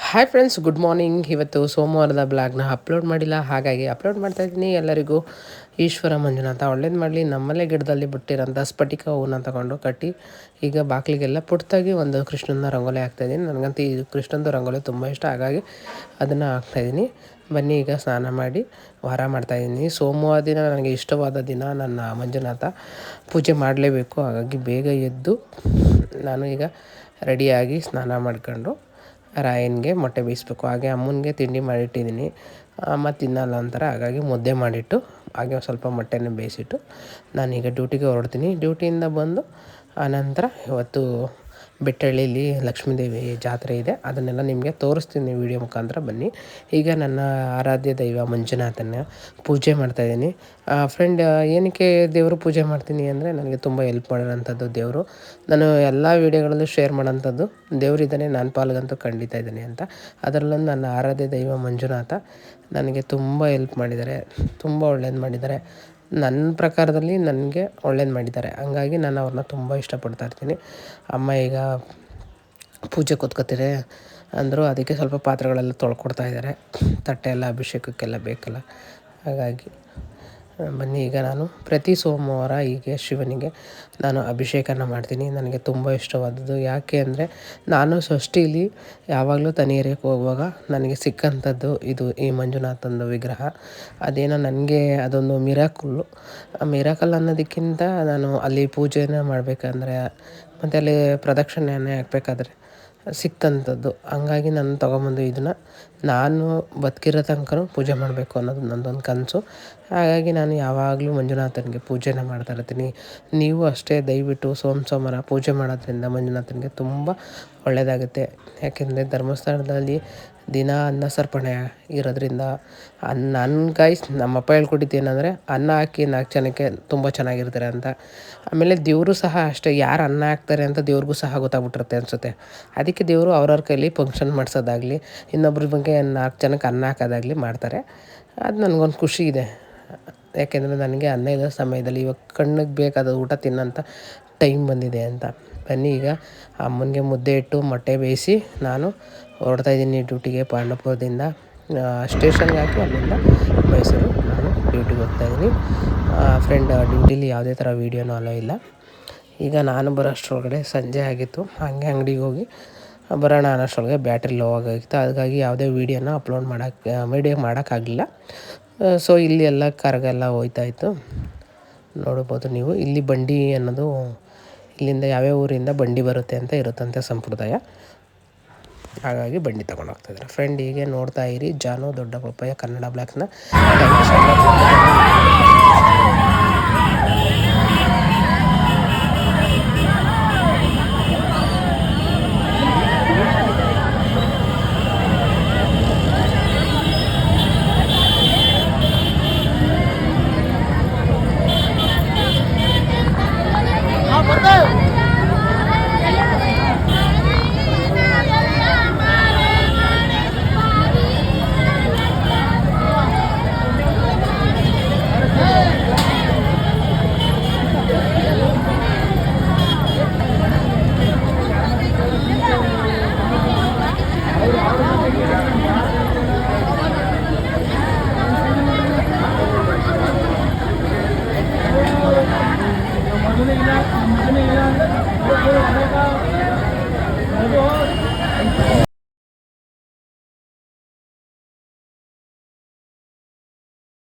Hi friends, good morning. ಇವತ್ತು ಸೋಮವಾರದ ಬ್ಲಾಗ್ನ upload ಮಾಡಿಲ್ಲ, ಹಾಗಾಗಿ ಅಪ್ಲೋಡ್ ಮಾಡ್ತಾಯಿದ್ದೀನಿ. ಎಲ್ಲರಿಗೂ ಈಶ್ವರ ಮಂಜುನಾಥ ಒಳ್ಳೇದು ಮಾಡಲಿ. ನಮ್ಮಲ್ಲೇ ಗಿಡದಲ್ಲಿ ಬಿಟ್ಟಿರೋಂಥ ಸ್ಫಟಿಕ ಹೂವನ್ನ ತಗೊಂಡು ಕಟ್ಟಿ ಈಗ ಬಾಗಿಲಿಗೆಲ್ಲ ಪುಟ್ಟದಾಗಿ ಒಂದು ಕೃಷ್ಣನ ರಂಗೋಲಿ ಹಾಕ್ತಾಯಿದ್ದೀನಿ. ನನಗಂತೂ ಈ ಕೃಷ್ಣಂದು ರಂಗೋಲಿ ತುಂಬ ಇಷ್ಟ, ಹಾಗಾಗಿ ಅದನ್ನು ಹಾಕ್ತಾಯಿದ್ದೀನಿ. ಬನ್ನಿ ಈಗ ಸ್ನಾನ ಮಾಡಿ ವಾರ ಮಾಡ್ತಾಯಿದ್ದೀನಿ. ಸೋಮವಾರ ದಿನ ನನಗೆ ಇಷ್ಟವಾದ ದಿನ, ನನ್ನ ಮಂಜುನಾಥ ಪೂಜೆ ಮಾಡಲೇಬೇಕು. ಹಾಗಾಗಿ ಬೇಗ ಎದ್ದು ನಾನು ಈಗ ರೆಡಿಯಾಗಿ ಸ್ನಾನ ಮಾಡ್ಕೊಂಡು ರಾಯನಿಗೆ ಮೊಟ್ಟೆ ಬೇಯಿಸ್ಬೇಕು. ಹಾಗೆ ಅಮ್ಮನಿಗೆ ತಿಂಡಿ ಮಾಡಿಟ್ಟಿದ್ದೀನಿ, ಅಮ್ಮ ತಿನ್ನಲ್ಲ ಅಂತಾರೆ. ಹಾಗಾಗಿ ಮುದ್ದೆ ಮಾಡಿಟ್ಟು ಹಾಗೆ ಸ್ವಲ್ಪ ಮೊಟ್ಟೆನ ಬೇಯಿಸಿಟ್ಟು ನಾನೀಗ ಡ್ಯೂಟಿಗೆ ಹೊರಡ್ತೀನಿ. ಡ್ಯೂಟಿಯಿಂದ ಬಂದು ಆನಂತರ ಇವತ್ತು ಬೆಟ್ಟಳ್ಳಿಲಿ ಲಕ್ಷ್ಮೀದೇವಿ ಜಾತ್ರೆ ಇದೆ, ಅದನ್ನೆಲ್ಲ ನಿಮಗೆ ತೋರಿಸ್ತೀನಿ ವಿಡಿಯೋ ಮುಖಾಂತರ. ಬನ್ನಿ. ಈಗ ನನ್ನ ಆರಾಧ್ಯ ದೈವ ಮಂಜುನಾಥನ ಪೂಜೆ ಮಾಡ್ತಾಯಿದ್ದೀನಿ. ಫ್ರೆಂಡ್, ಏನಕ್ಕೆ ದೇವರು ಪೂಜೆ ಮಾಡ್ತೀನಿ ಅಂದರೆ, ನನಗೆ ತುಂಬ ಹೆಲ್ಪ್ ಮಾಡಿರೋಂಥದ್ದು ದೇವರು. ನಾನು ಎಲ್ಲ ವೀಡಿಯೋಗಳಲ್ಲೂ ಶೇರ್ ಮಾಡೋಂಥದ್ದು ದೇವರಿದ್ದಾನೆ, ನಾನು ಪಾಲ್ಗಂತೂ ಖಂಡಿತ ಇದ್ದಾನೆ ಅಂತ. ಅದರಲ್ಲೊಂದು ನನ್ನ ಆರಾಧ್ಯ ದೈವ ಮಂಜುನಾಥ ನನಗೆ ತುಂಬ ಹೆಲ್ಪ್ ಮಾಡಿದ್ದಾರೆ, ತುಂಬ ಒಳ್ಳೇದು ಮಾಡಿದ್ದಾರೆ. ನನ್ನ ಪ್ರಕಾರದಲ್ಲಿ ನನಗೆ ಒಳ್ಳೇದು ಮಾಡಿದ್ದಾರೆ, ಹಂಗಾಗಿ ನಾನು ಅವ್ರನ್ನ ತುಂಬ ಇಷ್ಟಪಡ್ತಾ ಇರ್ತೀನಿ. ಅಮ್ಮ ಈಗ ಪೂಜೆ ಕೂತ್ಕೋತಾರೆ ಅಂದರು, ಅದಕ್ಕೆ ಸ್ವಲ್ಪ ಪಾತ್ರೆಗಳೆಲ್ಲ ತೊಳ್ಕೊಡ್ತಾ ಇದ್ದಾರೆ. ತಟ್ಟೆ ಎಲ್ಲ ಅಭಿಷೇಕಕ್ಕೆಲ್ಲ ಬೇಕಲ್ಲ, ಹಾಗಾಗಿ ಬನ್ನಿ. ಈಗ ನಾನು ಪ್ರತಿ ಸೋಮವಾರ ಹೀಗೆ ಶಿವನಿಗೆ ನಾನು ಅಭಿಷೇಕನ ಮಾಡ್ತೀನಿ. ನನಗೆ ತುಂಬ ಇಷ್ಟವಾದದ್ದು. ಯಾಕೆ ಅಂದರೆ, ನಾನು ಷಷ್ಠಿಲಿ ಯಾವಾಗಲೂ ತನಿಯರಿಗೆ ಹೋಗುವಾಗ ನನಗೆ ಸಿಕ್ಕಂಥದ್ದು ಇದು, ಈ ಮಂಜುನಾಥಂದು ವಿಗ್ರಹ. ಅದೇನೋ ನನಗೆ ಅದೊಂದು ಮಿರಾಕಲ್ ಅನ್ನೋದಕ್ಕಿಂತ, ನಾನು ಅಲ್ಲಿ ಪೂಜೆನ ಮಾಡಬೇಕಂದ್ರೆ ಮತ್ತು ಅಲ್ಲಿ ಪ್ರದಕ್ಷಿಣೆಯನ್ನೇ ಹಾಕಬೇಕಾದ್ರೆ ಸಿಕ್ತಂಥದ್ದು. ಹಂಗಾಗಿ ನಾನು ತೊಗೊಂಬಂದು ಇದನ್ನು ನಾನು ಬದುಕಿರೋ ತನಕ ಪೂಜೆ ಮಾಡಬೇಕು ಅನ್ನೋದು ನನ್ನದೊಂದು ಕನಸು. ಹಾಗಾಗಿ ನಾನು ಯಾವಾಗಲೂ ಮಂಜುನಾಥನಿಗೆ ಪೂಜೆನ ಮಾಡ್ತಾ ಇರ್ತೀನಿ. ನೀವು ಅಷ್ಟೇ ದಯವಿಟ್ಟು ಸೋಮವಾರ ಪೂಜೆ ಮಾಡೋದ್ರಿಂದ ಮಂಜುನಾಥನಿಗೆ ತುಂಬ ಒಳ್ಳೆಯದಾಗುತ್ತೆ. ಯಾಕೆಂದರೆ ಧರ್ಮಸ್ಥಳದಲ್ಲಿ ದಿನ ಅನ್ನ ಸರ್ಪಣೆ ಇರೋದ್ರಿಂದ ನಮ್ಮಪ್ಪ ಹೇಳ್ಕೊಟ್ಟಿದ್ದು ಏನಂದರೆ, ಅನ್ನ ಹಾಕಿ 4 ಜನಕ್ಕೆ ತುಂಬ ಚೆನ್ನಾಗಿರ್ತಾರೆ ಅಂತ. ಆಮೇಲೆ ದೇವರು ಸಹ ಅಷ್ಟೇ, ಯಾರು ಅನ್ನ ಹಾಕ್ತಾರೆ ಅಂತ ದೇವ್ರಿಗೂ ಸಹ ಗೊತ್ತಾಗ್ಬಿಟ್ಟಿರುತ್ತೆ ಅನಿಸುತ್ತೆ. ಅದಕ್ಕೆ ದೇವರು ಅವ್ರವ್ರ ಕೈಲಿ ಫಂಕ್ಷನ್ ಮಾಡಿಸೋದಾಗಲಿ, ಇನ್ನೊಬ್ರ ಬಗ್ಗೆ 4 ಜನಕ್ಕೆ ಅನ್ನ ಹಾಕೋದಾಗಲಿ ಮಾಡ್ತಾರೆ. ಅದು ನನಗೊಂದು ಖುಷಿ ಇದೆ. ಯಾಕೆಂದರೆ ನನಗೆ ಅನ್ನ ಇಲ್ಲದ ಸಮಯದಲ್ಲಿ ಇವಾಗ ಕಣ್ಣಿಗೆ ಬೇಕಾದ ಊಟ ತಿನ್ನೋಂಥ ಟೈಮ್ ಬಂದಿದೆ ಅಂತ. ಬನ್ನಿ, ಈಗ ಅಮ್ಮನಿಗೆ ಮುದ್ದೆ ಇಟ್ಟು ಮೊಟ್ಟೆ ಬೇಯಿಸಿ ನಾನು ಹೊರಡ್ತಾಯಿದ್ದೀನಿ ಡ್ಯೂಟಿಗೆ. ಪಾಂಡವಪುರದಿಂದ ಸ್ಟೇಷನ್ಗೆ ಹಾಕಿ ಅಲ್ಲಿಂದ ಮೈಸೂರು ನಾನು ಡ್ಯೂಟಿಗೆ ಹೋಗ್ತಾಯಿದ್ದೀನಿ. ಫ್ರೆಂಡ್, ಡ್ಯೂಟಿಲಿ ಯಾವುದೇ ಥರ ವೀಡಿಯೋನೂ ಅಲೋ ಇಲ್ಲ. ಈಗ ನಾನು ಬರೋಷ್ಟರೊಳಗಡೆ ಸಂಜೆ ಆಗಿತ್ತು. ಹಾಗೆ ಅಂಗಡಿಗೆ ಹೋಗಿ ಬರೋಣ ಅನ್ನೋಷ್ಟರೊಳಗೆ ಬ್ಯಾಟ್ರಿ ಲೋ ಆಗೋಗಿತ್ತು. ಹಾಗಾಗಿ ಯಾವುದೇ ವೀಡಿಯೋನ ವೀಡಿಯೋ ಮಾಡೋಕ್ಕಾಗಲಿಲ್ಲ. ಸೊ ಇಲ್ಲಿ ಎಲ್ಲ ಕರಗೆಲ್ಲ ಹೋಯ್ತಾಯಿತ್ತು, ನೋಡ್ಬೋದು ನೀವು. ಇಲ್ಲಿ ಬಂಡಿ ಅನ್ನೋದು, ಇಲ್ಲಿಂದ ಯಾವ್ಯಾವ ಊರಿಂದ ಬಂಡಿ ಬರುತ್ತೆ ಅಂತ ಇರುತ್ತಂತೆ ಸಂಪ್ರದಾಯ. ಹಾಗಾಗಿ ಬಂಡಿ ತೊಗೊಂಡು ಹೋಗ್ತಾಯಿದ್ದಾರೆ. ಫ್ರೆಂಡ್, ಹೀಗೆ ನೋಡ್ತಾ ಇರಿ ಜಾನು ದೊಡ್ಡ ಪಪ್ಪಯ್ಯ ಕನ್ನಡ ಬ್ಲಾಗ್ನ. Thank you so much.